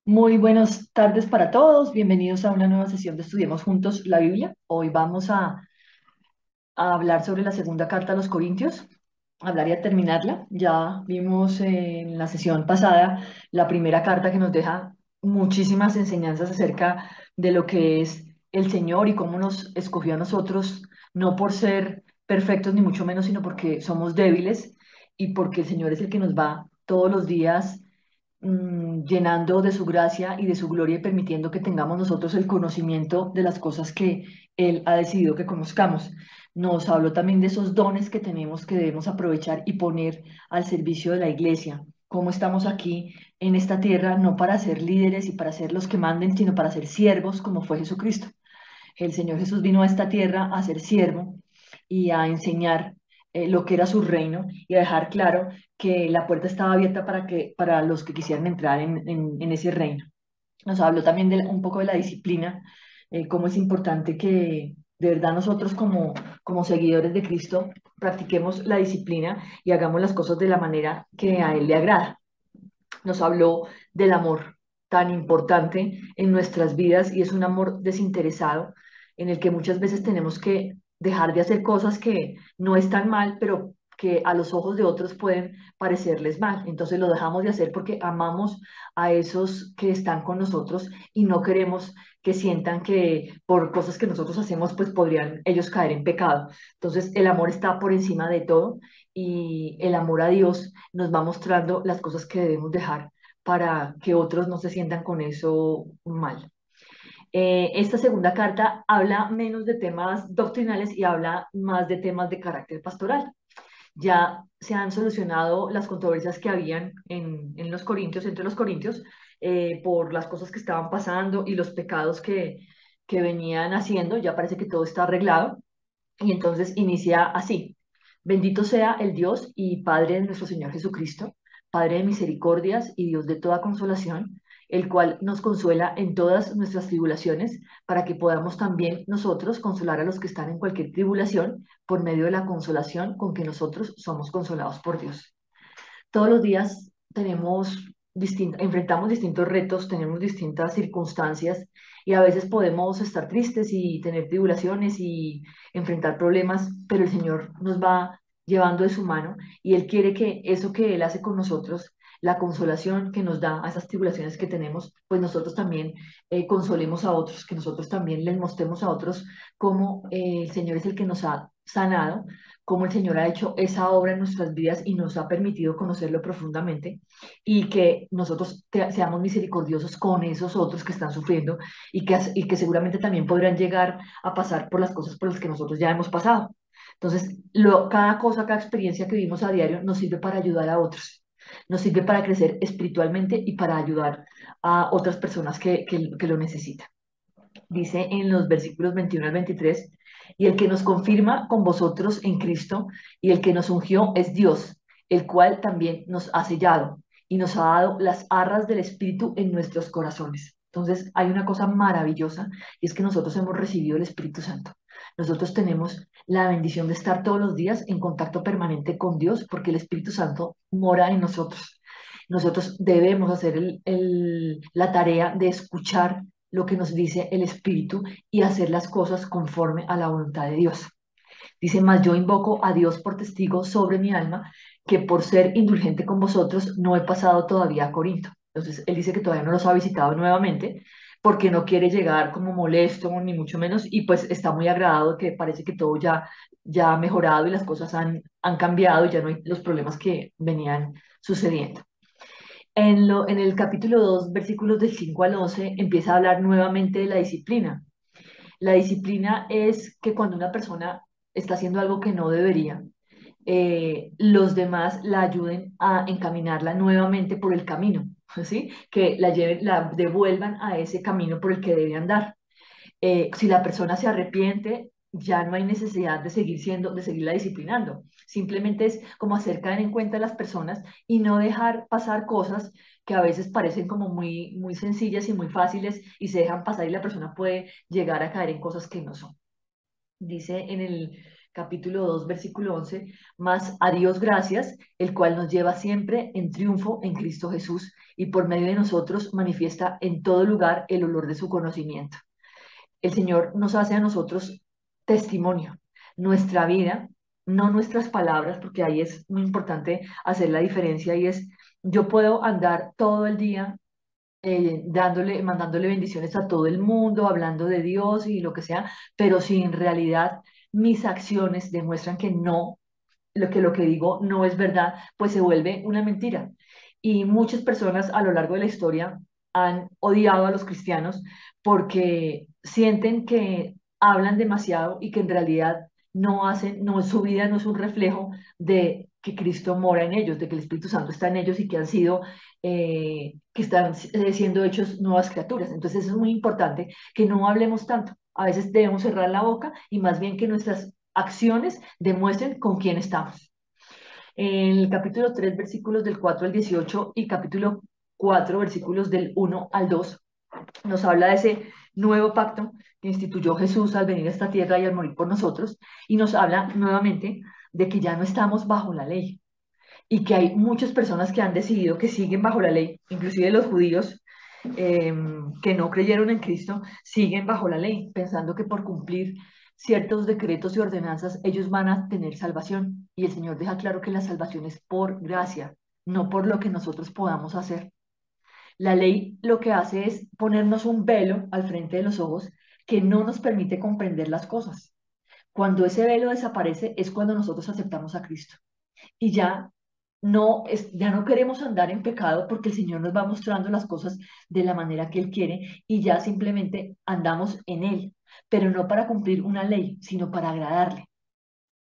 Muy buenas tardes para todos. Bienvenidos a una nueva sesión de Estudiemos Juntos la Biblia. Hoy vamos a hablar sobre la segunda carta a los Corintios, hablar y a terminarla. Ya vimos en la sesión pasada la primera carta que nos deja muchísimas enseñanzas acerca de lo que es el Señor y cómo nos escogió a nosotros, no por ser perfectos ni mucho menos, sino porque somos débiles y porque el Señor es el que nos va todos los días llenando de su gracia y de su gloria y permitiendo que tengamos nosotros el conocimiento de las cosas que Él ha decidido que conozcamos. Nos habló también de esos dones que tenemos que debemos aprovechar y poner al servicio de la iglesia. Cómo estamos aquí en esta tierra, no para ser líderes y para ser los que manden, sino para ser siervos, como fue Jesucristo. El Señor Jesús vino a esta tierra a ser siervo y a enseñar lo que era su reino y a dejar claro que la puerta estaba abierta para los que quisieran entrar en ese reino. Nos habló también un poco de la disciplina, cómo es importante que de verdad nosotros como seguidores de Cristo practiquemos la disciplina y hagamos las cosas de la manera que a Él le agrada. Nos habló del amor tan importante en nuestras vidas y es un amor desinteresado en el que muchas veces tenemos que dejar de hacer cosas que no están mal, pero que a los ojos de otros pueden parecerles mal. Entonces lo dejamos de hacer porque amamos a esos que están con nosotros y no queremos que sientan que por cosas que nosotros hacemos, pues podrían ellos caer en pecado. Entonces el amor está por encima de todo y el amor a Dios nos va mostrando las cosas que debemos dejar para que otros no se sientan con eso mal. Esta segunda carta habla menos de temas doctrinales y habla más de temas de carácter pastoral. Ya se han solucionado las controversias que habían en los corintios, entre los corintios, por las cosas que estaban pasando y los pecados que venían haciendo. Ya parece que todo está arreglado. Y entonces inicia así. Bendito sea el Dios y Padre de nuestro Señor Jesucristo, Padre de misericordias y Dios de toda consolación, el cual nos consuela en todas nuestras tribulaciones, para que podamos también nosotros consolar a los que están en cualquier tribulación por medio de la consolación con que nosotros somos consolados por Dios. Todos los días enfrentamos distintos retos, tenemos distintas circunstancias y a veces podemos estar tristes y tener tribulaciones y enfrentar problemas, pero el Señor nos va llevando de su mano y Él quiere que eso que Él hace con nosotros, la consolación que nos da a esas tribulaciones que tenemos, pues nosotros también consolemos a otros, que nosotros también les mostremos a otros cómo el Señor es el que nos ha sanado, cómo el Señor ha hecho esa obra en nuestras vidas y nos ha permitido conocerlo profundamente y que nosotros seamos misericordiosos con esos otros que están sufriendo y que seguramente también podrán llegar a pasar por las cosas por las que nosotros ya hemos pasado. Entonces, cada cosa, cada experiencia que vivimos a diario nos sirve para ayudar a otros, nos sirve para crecer espiritualmente y para ayudar a otras personas que lo necesitan. Dice en los versículos 21 al 23, y el que nos confirma con vosotros en Cristo y el que nos ungió es Dios, el cual también nos ha sellado y nos ha dado las arras del Espíritu en nuestros corazones. Entonces hay una cosa maravillosa y es que nosotros hemos recibido el Espíritu Santo. Nosotros tenemos la bendición de estar todos los días en contacto permanente con Dios porque el Espíritu Santo mora en nosotros. Nosotros debemos hacer la tarea de escuchar lo que nos dice el Espíritu y hacer las cosas conforme a la voluntad de Dios. Dice, mas yo invoco a Dios por testigo sobre mi alma, que por ser indulgente con vosotros no he pasado todavía a Corinto. Entonces, él dice que todavía no los ha visitado nuevamente porque no quiere llegar como molesto, ni mucho menos, y pues está muy agradado que parece que todo ya ha mejorado y las cosas han cambiado y ya no hay los problemas que venían sucediendo. En el capítulo 2 versículos del 5 al 11 empieza a hablar nuevamente de la disciplina. La disciplina es que cuando una persona está haciendo algo que no debería, los demás la ayuden a encaminarla nuevamente por el camino, ¿sí? Que la lleven, la devuelvan a ese camino por el que debe andar. Si la persona se arrepiente, ya no hay necesidad de de seguirla disciplinando. Simplemente es como hacer caer en cuenta a las personas y no dejar pasar cosas que a veces parecen como muy sencillas y muy fáciles y se dejan pasar y la persona puede llegar a caer en cosas que no son. Dice en el capítulo 2 versículo 11, más a Dios gracias, el cual nos lleva siempre en triunfo en Cristo Jesús y por medio de nosotros manifiesta en todo lugar el olor de su conocimiento. El Señor nos hace a nosotros testimonio, nuestra vida, no nuestras palabras, porque ahí es muy importante hacer la diferencia y es, yo puedo andar todo el día mandándole bendiciones a todo el mundo, hablando de Dios y lo que sea, pero si en realidad mis acciones demuestran que no, lo que digo no es verdad, pues se vuelve una mentira. Y muchas personas a lo largo de la historia han odiado a los cristianos porque sienten que hablan demasiado y que en realidad no hacen, no, su vida no es un reflejo de que Cristo mora en ellos, de que el Espíritu Santo está en ellos y que han sido, que están siendo hechos nuevas criaturas. Entonces es muy importante que no hablemos tanto. A veces debemos cerrar la boca y más bien que nuestras acciones demuestren con quién estamos. En el capítulo 3 versículos del 4 al 18 y capítulo 4 versículos del 1 al 2 nos habla de ese nuevo pacto que instituyó Jesús al venir a esta tierra y al morir por nosotros, y nos habla nuevamente de que ya no estamos bajo la ley y que hay muchas personas que han decidido que siguen bajo la ley, inclusive los judíos eh, que no creyeron en Cristo, siguen bajo la ley, pensando que por cumplir ciertos decretos y ordenanzas ellos van a tener salvación. Y el Señor deja claro que la salvación es por gracia, no por lo que nosotros podamos hacer. La ley lo que hace es ponernos un velo al frente de los ojos que no nos permite comprender las cosas. Cuando ese velo desaparece es cuando nosotros aceptamos a Cristo y ya no queremos andar en pecado porque el Señor nos va mostrando las cosas de la manera que Él quiere y ya simplemente andamos en Él, pero no para cumplir una ley, sino para agradarle,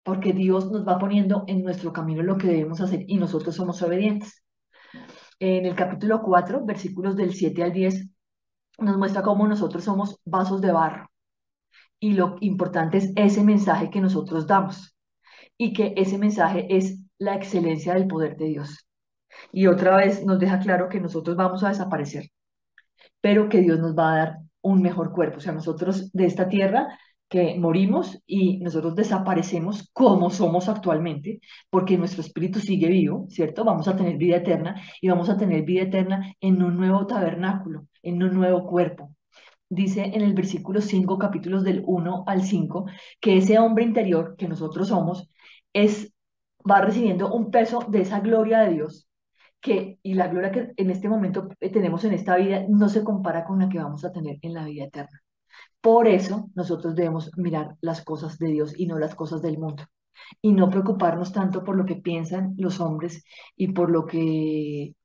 porque Dios nos va poniendo en nuestro camino lo que debemos hacer y nosotros somos obedientes. En el capítulo 4 versículos del 7 al 10 nos muestra cómo nosotros somos vasos de barro y lo importante es ese mensaje que nosotros damos y que ese mensaje es la excelencia del poder de Dios. Y otra vez nos deja claro que nosotros vamos a desaparecer, pero que Dios nos va a dar un mejor cuerpo. O sea, nosotros de esta tierra que morimos y nosotros desaparecemos como somos actualmente, porque nuestro espíritu sigue vivo, ¿cierto? Vamos a tener vida eterna y vamos a tener vida eterna en un nuevo tabernáculo, en un nuevo cuerpo. Dice en el versículo 5 capítulos del 1 al 5 que ese hombre interior que nosotros somos es, va recibiendo un peso de esa gloria de Dios y la gloria que en este momento tenemos en esta vida no se compara con la que vamos a tener en la vida eterna. Por eso nosotros debemos mirar las cosas de Dios y no las cosas del mundo. Y no preocuparnos tanto por lo que piensan los hombres y por lo que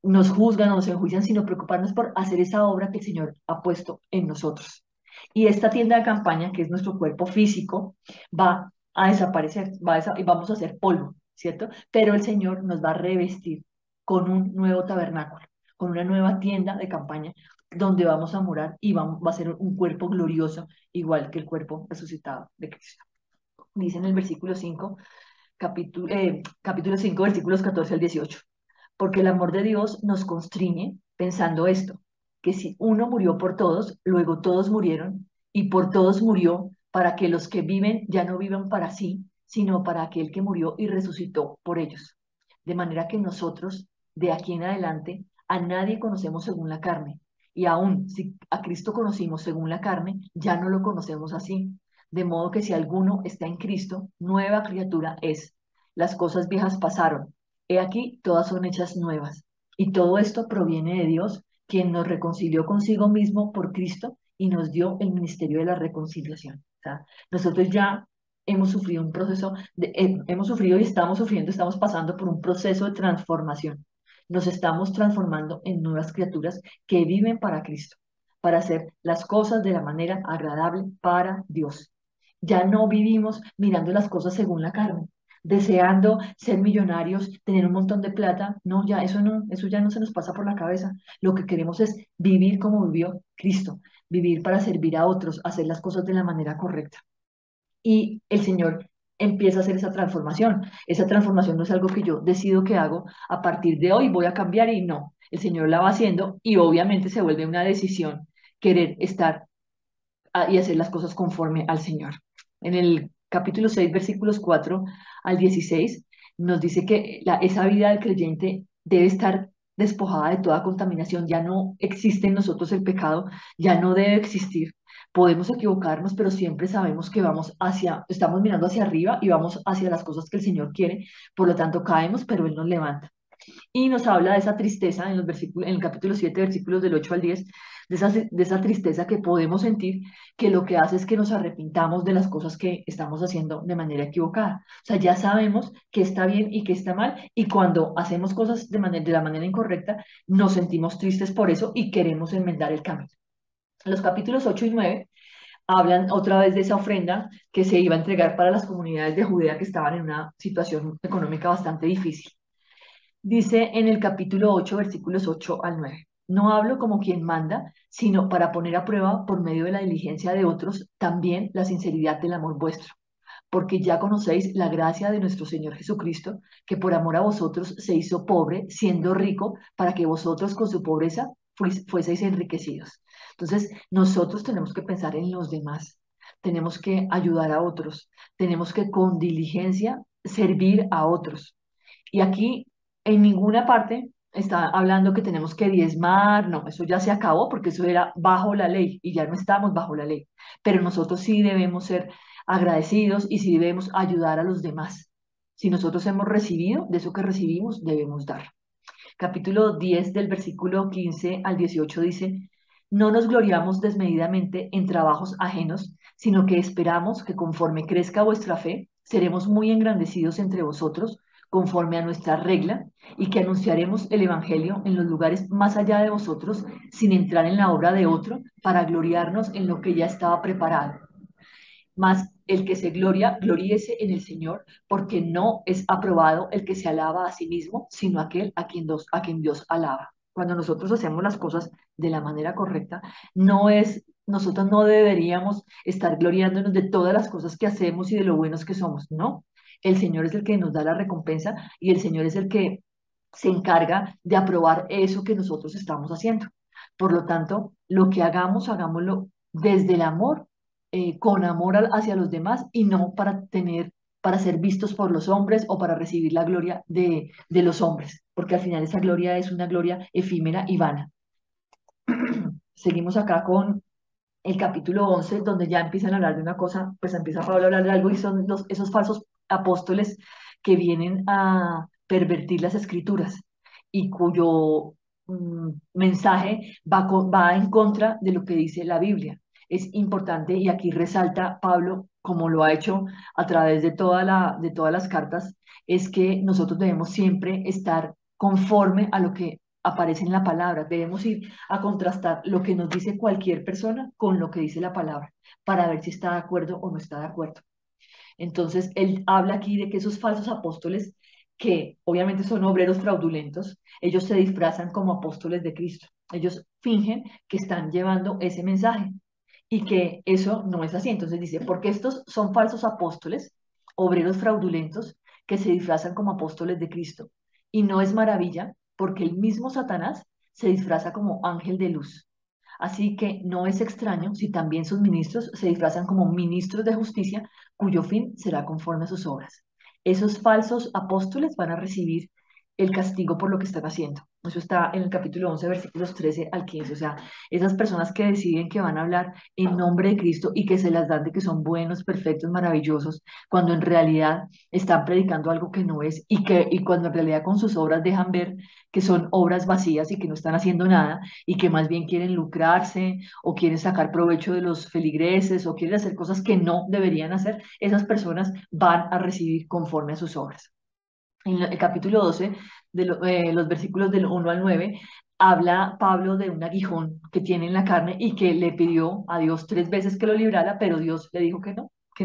nos juzgan o nos enjuician, sino preocuparnos por hacer esa obra que el Señor ha puesto en nosotros. Y esta tienda de campaña, que es nuestro cuerpo físico, va a desaparecer, y vamos a hacer polvo, ¿cierto? Pero el Señor nos va a revestir con un nuevo tabernáculo, con una nueva tienda de campaña donde vamos a morar y va a ser un cuerpo glorioso, igual que el cuerpo resucitado de Cristo. Dice en el versículo 5 capítulo 5 versículos 14 al 18 porque el amor de Dios nos constriñe pensando esto, que si uno murió por todos, luego todos murieron, y por todos murió para que los que viven ya no vivan para sí, sino para aquel que murió y resucitó por ellos. De manera que nosotros, de aquí en adelante, a nadie conocemos según la carne, y aún si a Cristo conocimos según la carne, ya no lo conocemos así. De modo que si alguno está en Cristo, nueva criatura es. Las cosas viejas pasaron. He aquí, todas son hechas nuevas. Y todo esto proviene de Dios, quien nos reconcilió consigo mismo por Cristo y nos dio el ministerio de la reconciliación. O sea, nosotros ya hemos sufrido un proceso, hemos sufrido y estamos sufriendo, estamos pasando por un proceso de transformación. Nos estamos transformando en nuevas criaturas que viven para Cristo, para hacer las cosas de la manera agradable para Dios. Ya no vivimos mirando las cosas según la carne, deseando ser millonarios, tener un montón de plata. No, ya eso no, eso ya no se nos pasa por la cabeza. Lo que queremos es vivir como vivió Cristo, vivir para servir a otros, hacer las cosas de la manera correcta. y el Señor empieza a hacer esa transformación. Esa transformación no es algo que yo decido que hago a partir de hoy, voy a cambiar y no. El Señor la va haciendo y obviamente se vuelve una decisión querer estar y hacer las cosas conforme al Señor. En el capítulo 6 versículos 4 al 16 nos dice que esa vida del creyente debe estar despojada de toda contaminación, ya no existe en nosotros el pecado, ya no debe existir. Podemos equivocarnos, pero siempre sabemos que estamos mirando hacia arriba y vamos hacia las cosas que el Señor quiere, por lo tanto caemos, pero Él nos levanta. Y nos habla de esa tristeza en los versículos, en el capítulo 7 versículos del 8 al 10 de esa tristeza que podemos sentir, que lo que hace es que nos arrepintamos de las cosas que estamos haciendo de manera equivocada. O sea, ya sabemos qué está bien y qué está mal, y cuando hacemos cosas de la manera incorrecta, nos sentimos tristes por eso y queremos enmendar el camino. Los capítulos 8 y 9 hablan otra vez de esa ofrenda que se iba a entregar para las comunidades de Judea que estaban en una situación económica bastante difícil. Dice en el capítulo 8 versículos 8 al 9: no hablo como quien manda, sino para poner a prueba por medio de la diligencia de otros también la sinceridad del amor vuestro, porque ya conocéis la gracia de nuestro Señor Jesucristo, que por amor a vosotros se hizo pobre, siendo rico, para que vosotros con su pobreza fueseis enriquecidos. Entonces, nosotros tenemos que pensar en los demás, tenemos que ayudar a otros, tenemos que con diligencia servir a otros. Y aquí en ninguna parte está hablando que tenemos que diezmar, no, eso ya se acabó porque eso era bajo la ley y ya no estamos bajo la ley. Pero nosotros sí debemos ser agradecidos y sí debemos ayudar a los demás. Si nosotros hemos recibido, de eso que recibimos, debemos dar. Capítulo 10 del versículo 15 al 18 dice: no nos gloriamos desmedidamente en trabajos ajenos, sino que esperamos que conforme crezca vuestra fe, seremos muy engrandecidos entre vosotros, conforme a nuestra regla, y que anunciaremos el Evangelio en los lugares más allá de vosotros, sin entrar en la obra de otro, para gloriarnos en lo que ya estaba preparado. Mas el que se gloria, gloríese en el Señor, porque no es aprobado el que se alaba a sí mismo, sino aquel a quien Dios alaba. Cuando nosotros hacemos las cosas de la manera correcta, nosotros no deberíamos estar gloriándonos de todas las cosas que hacemos y de lo buenos que somos, no. El Señor es el que nos da la recompensa y el Señor es el que se encarga de aprobar eso que nosotros estamos haciendo. Por lo tanto, lo que hagamos, hagámoslo desde el amor, con amor hacia los demás y no para ser vistos por los hombres o para recibir la gloria de los hombres, porque al final esa gloria es una gloria efímera y vana. Seguimos acá con el capítulo 11 donde ya empiezan a hablar de una cosa, pues empieza Pablo a hablar de algo y son esos falsos apóstoles que vienen a pervertir las escrituras y cuyo mensaje va en contra de lo que dice la Biblia. Es importante y aquí resalta Pablo, como lo ha hecho a través de todas las cartas, es que nosotros debemos siempre estar conforme a lo que aparece en la palabra. Debemos ir a contrastar lo que nos dice cualquier persona con lo que dice la palabra, para ver si está de acuerdo o no está de acuerdo. Entonces, él habla aquí de que esos falsos apóstoles, que obviamente son obreros fraudulentos, ellos se disfrazan como apóstoles de Cristo. Ellos fingen que están llevando ese mensaje y que eso no es así. Entonces dice, porque estos son falsos apóstoles, obreros fraudulentos, que se disfrazan como apóstoles de Cristo. Y no es maravilla, porque el mismo Satanás se disfraza como ángel de luz. Así que no es extraño si también sus ministros se disfrazan como ministros de justicia, cuyo fin será conforme a sus obras. Esos falsos apóstoles van a recibir el castigo por lo que están haciendo. Eso está en el capítulo 11, versículos 13 al 15. O sea, esas personas que deciden que van a hablar en nombre de Cristo y que se las dan de que son buenos, perfectos, maravillosos, cuando en realidad están predicando algo que no es y cuando en realidad con sus obras dejan ver que son obras vacías y que no están haciendo nada y que más bien quieren lucrarse o quieren sacar provecho de los feligreses o quieren hacer cosas que no deberían hacer, esas personas van a recibir conforme a sus obras. En el capítulo 12, los versículos del 1 al 9, habla Pablo de un aguijón que tiene en la carne y que le pidió a Dios 3 veces que lo librara, pero Dios le dijo que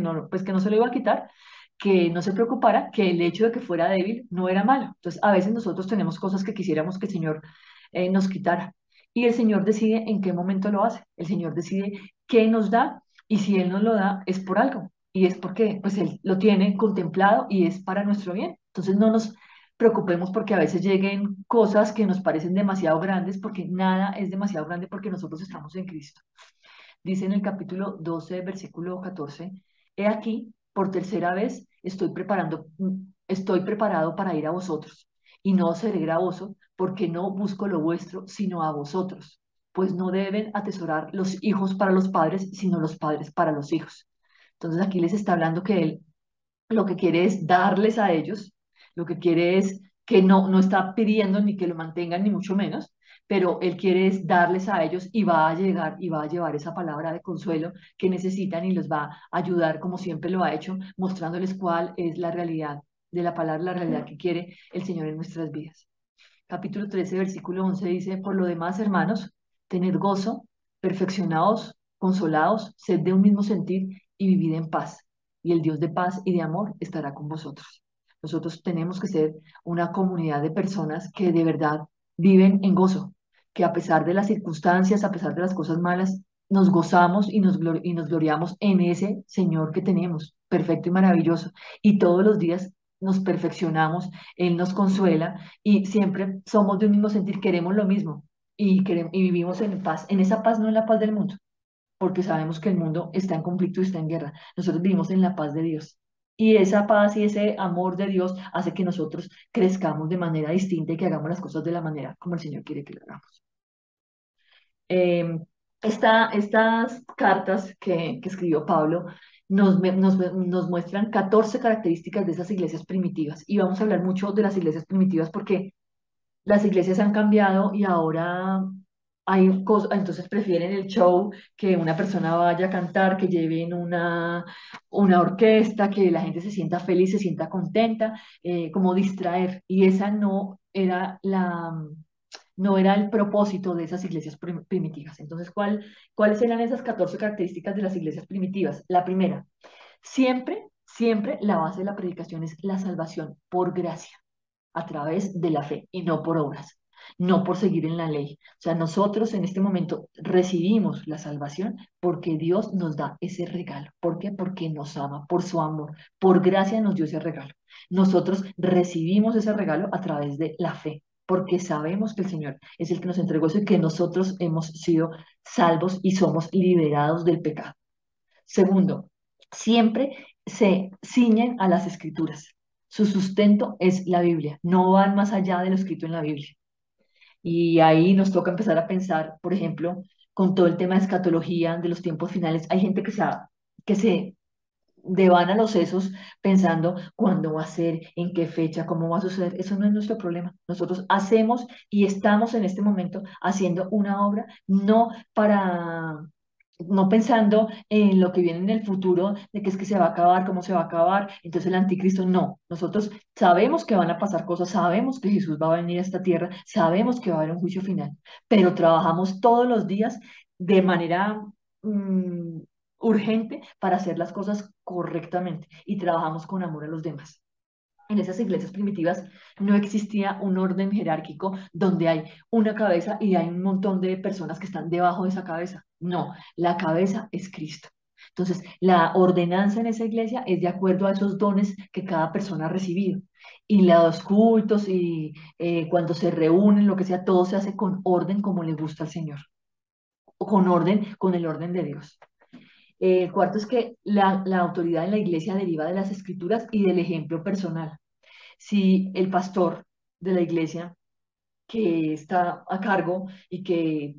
no, pues que no se lo iba a quitar, que no se preocupara, que el hecho de que fuera débil no era malo. Entonces, a veces nosotros tenemos cosas que quisiéramos que el Señor nos quitara. Y el Señor decide en qué momento lo hace. El Señor decide qué nos da y si Él nos lo da es por algo. y es porque pues Él lo tiene contemplado y es para nuestro bien. Entonces no nos preocupemos porque a veces lleguen cosas que nos parecen demasiado grandes, porque nada es demasiado grande porque nosotros estamos en Cristo. Dice en el capítulo 12, versículo 14, he aquí, por tercera vez estoy preparado para ir a vosotros, y no os seré gravoso, porque no busco lo vuestro, sino a vosotros, pues no deben atesorar los hijos para los padres, sino los padres para los hijos. Entonces aquí les está hablando que él lo que quiere es darles a ellos, lo que quiere es que no está pidiendo ni que lo mantengan, ni mucho menos, pero Él quiere es darles a ellos y va a llegar y va a llevar esa palabra de consuelo que necesitan y los va a ayudar como siempre lo ha hecho, mostrándoles cuál es la realidad de la palabra, la realidad que quiere el Señor en nuestras vidas. Capítulo 13, versículo 11 dice, por lo demás, hermanos, tened gozo, perfeccionaos, consolaos, sed de un mismo sentir y vivid en paz. Y el Dios de paz y de amor estará con vosotros. Nosotros tenemos que ser una comunidad de personas que de verdad viven en gozo, que a pesar de las circunstancias, a pesar de las cosas malas, nos gozamos y nos gloriamos en ese Señor que tenemos, perfecto y maravilloso. Y todos los días nos perfeccionamos, Él nos consuela y siempre somos de un mismo sentir, queremos lo mismo y vivimos en paz, en esa paz, no en la paz del mundo, porque sabemos que el mundo está en conflicto y está en guerra. Nosotros vivimos en la paz de Dios. Y esa paz y ese amor de Dios hace que nosotros crezcamos de manera distinta y que hagamos las cosas de la manera como el Señor quiere que lo hagamos. Eh, estas cartas que escribió Pablo nos muestran 14 características de esas iglesias primitivas. Y vamos a hablar mucho de las iglesias primitivas porque las iglesias han cambiado y ahora hay cosas, entonces prefieren el show, que una persona vaya a cantar, que lleven una orquesta, que la gente se sienta feliz, se sienta contenta, como distraer. Y esa no era el propósito de esas iglesias primitivas. Entonces, ¿cuáles eran esas 14 características de las iglesias primitivas? La primera, siempre la base de la predicación es la salvación por gracia a través de la fe y no por obras, no por seguir en la ley. O sea, nosotros en este momento recibimos la salvación porque Dios nos da ese regalo. ¿Por qué? Porque nos ama, por su amor, por gracia nos dio ese regalo. Nosotros recibimos ese regalo a través de la fe, porque sabemos que el Señor es el que nos entregó eso y que nosotros hemos sido salvos y somos liberados del pecado. Segundo, siempre se ciñen a las escrituras. Su sustento es la Biblia, no van más allá de lo escrito en la Biblia. Y ahí nos toca empezar a pensar, por ejemplo, con todo el tema de escatología, de los tiempos finales, hay gente que se devana los sesos pensando cuándo va a ser, en qué fecha, cómo va a suceder. Eso no es nuestro problema. Nosotros hacemos y estamos en este momento haciendo una obra no para no pensando en lo que viene en el futuro, de que es que se va a acabar, cómo se va a acabar, entonces el anticristo, no. Nosotros sabemos que van a pasar cosas, sabemos que Jesús va a venir a esta tierra, sabemos que va a haber un juicio final, pero trabajamos todos los días de manera urgente para hacer las cosas correctamente y trabajamos con amor a los demás. En esas iglesias primitivas no existía un orden jerárquico donde hay una cabeza y hay un montón de personas que están debajo de esa cabeza. No, la cabeza es Cristo. Entonces, la ordenanza en esa iglesia es de acuerdo a esos dones que cada persona ha recibido. Y los cultos y cuando se reúnen, lo que sea, todo se hace con orden como le gusta al Señor, o con orden, con el orden de Dios. El cuarto es que la autoridad en la iglesia deriva de las escrituras y del ejemplo personal. Si el pastor de la iglesia que está a cargo y que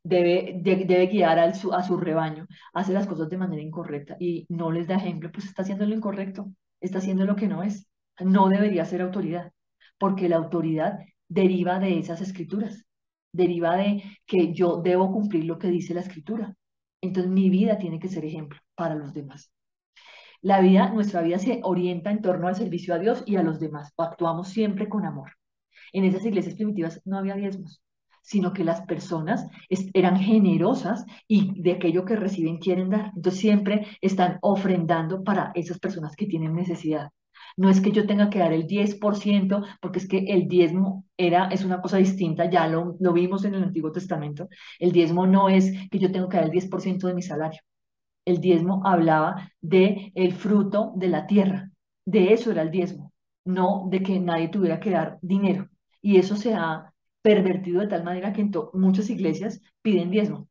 debe guiar a su rebaño, hace las cosas de manera incorrecta y no les da ejemplo, pues está haciendo lo incorrecto, está haciendo lo que no es. No debería ser autoridad, porque la autoridad deriva de esas escrituras, deriva de que yo debo cumplir lo que dice la escritura. Entonces mi vida tiene que ser ejemplo para los demás. Nuestra vida se orienta en torno al servicio a Dios y a los demás. Actuamos siempre con amor. En esas iglesias primitivas no había diezmos, sino que las personas eran generosas y de aquello que reciben quieren dar. Entonces siempre están ofrendando para esas personas que tienen necesidad. No es que yo tenga que dar el 10%, porque es que el diezmo es una cosa distinta, ya lo vimos en el Antiguo Testamento. El diezmo no es que yo tengo que dar el 10% de mi salario. El diezmo hablaba de el fruto de la tierra. De eso era el diezmo, no de que nadie tuviera que dar dinero. Y eso se ha pervertido de tal manera que muchas iglesias piden diezmo.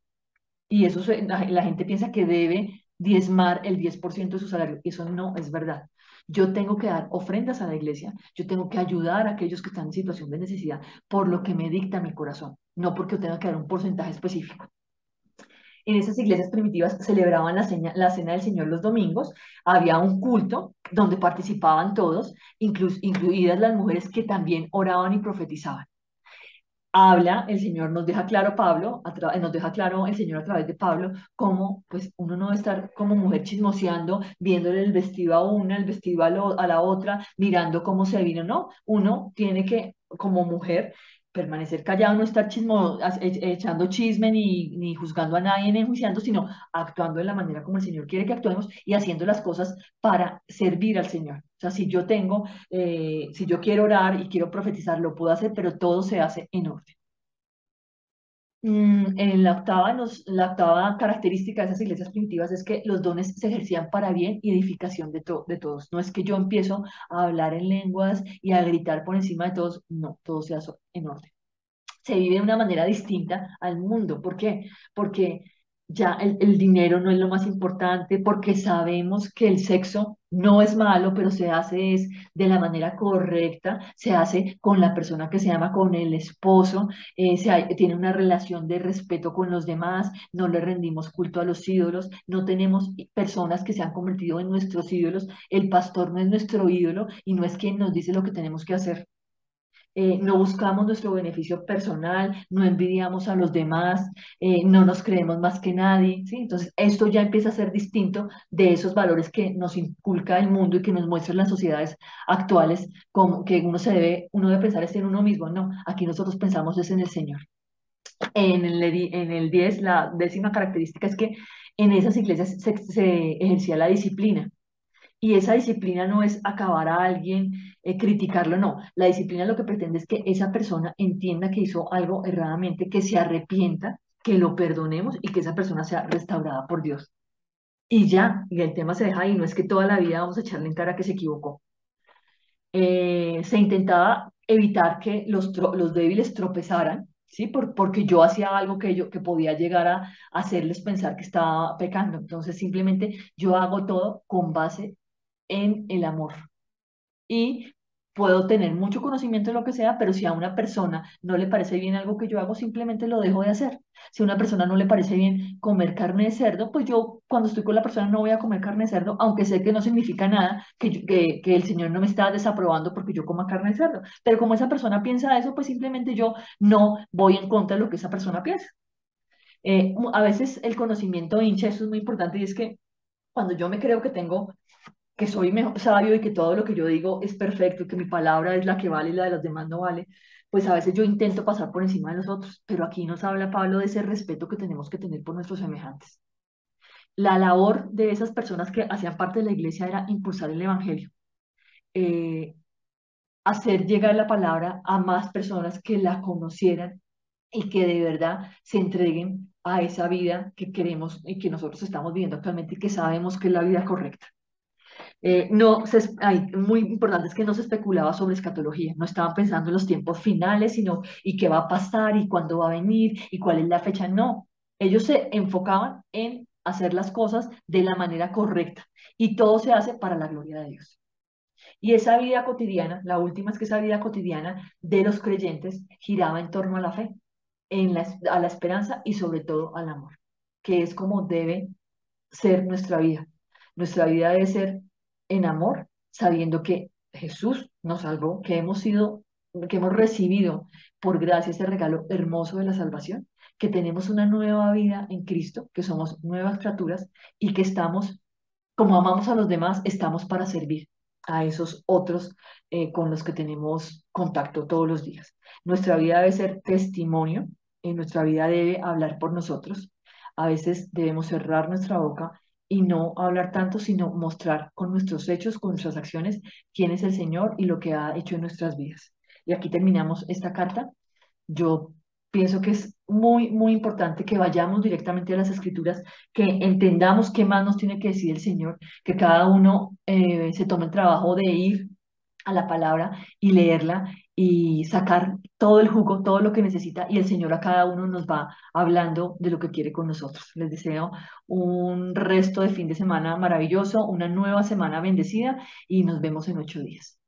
Y eso la gente piensa que debe diezmar el 10% de su salario. Eso no es verdad. Yo tengo que dar ofrendas a la iglesia, yo tengo que ayudar a aquellos que están en situación de necesidad por lo que me dicta mi corazón, no porque yo tenga que dar un porcentaje específico. En esas iglesias primitivas celebraban la cena del Señor los domingos, había un culto donde participaban todos, incluidas las mujeres que también oraban y profetizaban. Habla, el Señor nos deja claro Pablo, nos deja claro el Señor a través de Pablo, cómo pues uno no debe estar como mujer chismoseando, viéndole el vestido a una, el vestido a la otra, mirando cómo se vino, no, uno tiene que, como mujer, permanecer callado, no estar echando chisme ni juzgando a nadie, ni enjuiciando, sino actuando de la manera como el Señor quiere que actuemos y haciendo las cosas para servir al Señor. O sea, si yo quiero orar y quiero profetizar, lo puedo hacer, pero todo se hace en orden. En la octava característica de esas iglesias primitivas es que los dones se ejercían para bien y edificación de todos. No es que yo empiezo a hablar en lenguas y a gritar por encima de todos, no, todo se hace en orden. Se vive de una manera distinta al mundo. ¿Por qué? Porque ya el dinero no es lo más importante, porque sabemos que el sexo no es malo, pero se hace es de la manera correcta, se hace con la persona que se ama, con el esposo, tiene una relación de respeto con los demás, no le rendimos culto a los ídolos, no tenemos personas que se han convertido en nuestros ídolos, el pastor no es nuestro ídolo y no es quien nos dice lo que tenemos que hacer. No buscamos nuestro beneficio personal, no envidiamos a los demás, no nos creemos más que nadie, ¿sí? Entonces, esto ya empieza a ser distinto de esos valores que nos inculca el mundo y que nos muestran las sociedades actuales, como que uno debe pensar es en uno mismo, no, aquí nosotros pensamos es en el Señor. En el 10 la décima característica es que en esas iglesias se ejercía la disciplina. Y esa disciplina no es acabar a alguien, criticarlo, no. La disciplina lo que pretende es que esa persona entienda que hizo algo erradamente, que se arrepienta, que lo perdonemos y que esa persona sea restaurada por Dios. Y ya, y el tema se deja ahí, no es que toda la vida vamos a echarle en cara que se equivocó. Se intentaba evitar que los débiles tropezaran, ¿sí? Porque yo hacía algo que podía llegar a hacerles pensar que estaba pecando. Entonces, simplemente yo hago todo con base en el amor. Y puedo tener mucho conocimiento de lo que sea, pero si a una persona no le parece bien algo que yo hago, simplemente lo dejo de hacer. Si a una persona no le parece bien comer carne de cerdo, pues yo cuando estoy con la persona no voy a comer carne de cerdo, aunque sé que no significa nada, que el Señor no me está desaprobando porque yo coma carne de cerdo. Pero como esa persona piensa eso, pues simplemente yo no voy en contra de lo que esa persona piensa. A veces el conocimiento hincha, eso es muy importante, y es que cuando yo me creo que soy mejor, sabio y que todo lo que yo digo es perfecto, que mi palabra es la que vale y la de los demás no vale, pues a veces yo intento pasar por encima de los otros, pero aquí nos habla Pablo de ese respeto que tenemos que tener por nuestros semejantes. La labor de esas personas que hacían parte de la iglesia era impulsar el evangelio, eh, hacer llegar la palabra a más personas que la conocieran y que de verdad se entreguen a esa vida que queremos y que nosotros estamos viviendo actualmente y que sabemos que es la vida correcta. Muy importante es que no se especulaba sobre escatología, no estaban pensando en los tiempos finales, sino y qué va a pasar y cuándo va a venir y cuál es la fecha. No, ellos se enfocaban en hacer las cosas de la manera correcta y todo se hace para la gloria de Dios. Y esa vida cotidiana, la última es que esa vida cotidiana de los creyentes giraba en torno a la fe, a la esperanza y sobre todo al amor, que es como debe ser nuestra vida. Nuestra vida debe ser en amor, sabiendo que Jesús nos salvó, que hemos recibido por gracia ese regalo hermoso de la salvación, que tenemos una nueva vida en Cristo, que somos nuevas criaturas y que estamos, como amamos a los demás, estamos para servir a esos otros con los que tenemos contacto todos los días. Nuestra vida debe ser testimonio, nuestra vida debe hablar por nosotros. A veces debemos cerrar nuestra boca y no hablar tanto, sino mostrar con nuestros hechos, con nuestras acciones, quién es el Señor y lo que ha hecho en nuestras vidas. Y aquí terminamos esta carta. Yo Pienso que es muy, muy importante que vayamos directamente a las escrituras, que entendamos qué más nos tiene que decir el Señor, que cada uno se tome el trabajo de ir a la palabra y leerla y sacar todo el jugo, todo lo que necesita, y el Señor a cada uno nos va hablando de lo que quiere con nosotros. Les deseo un resto de fin de semana maravilloso, una nueva semana bendecida y nos vemos en 8 días.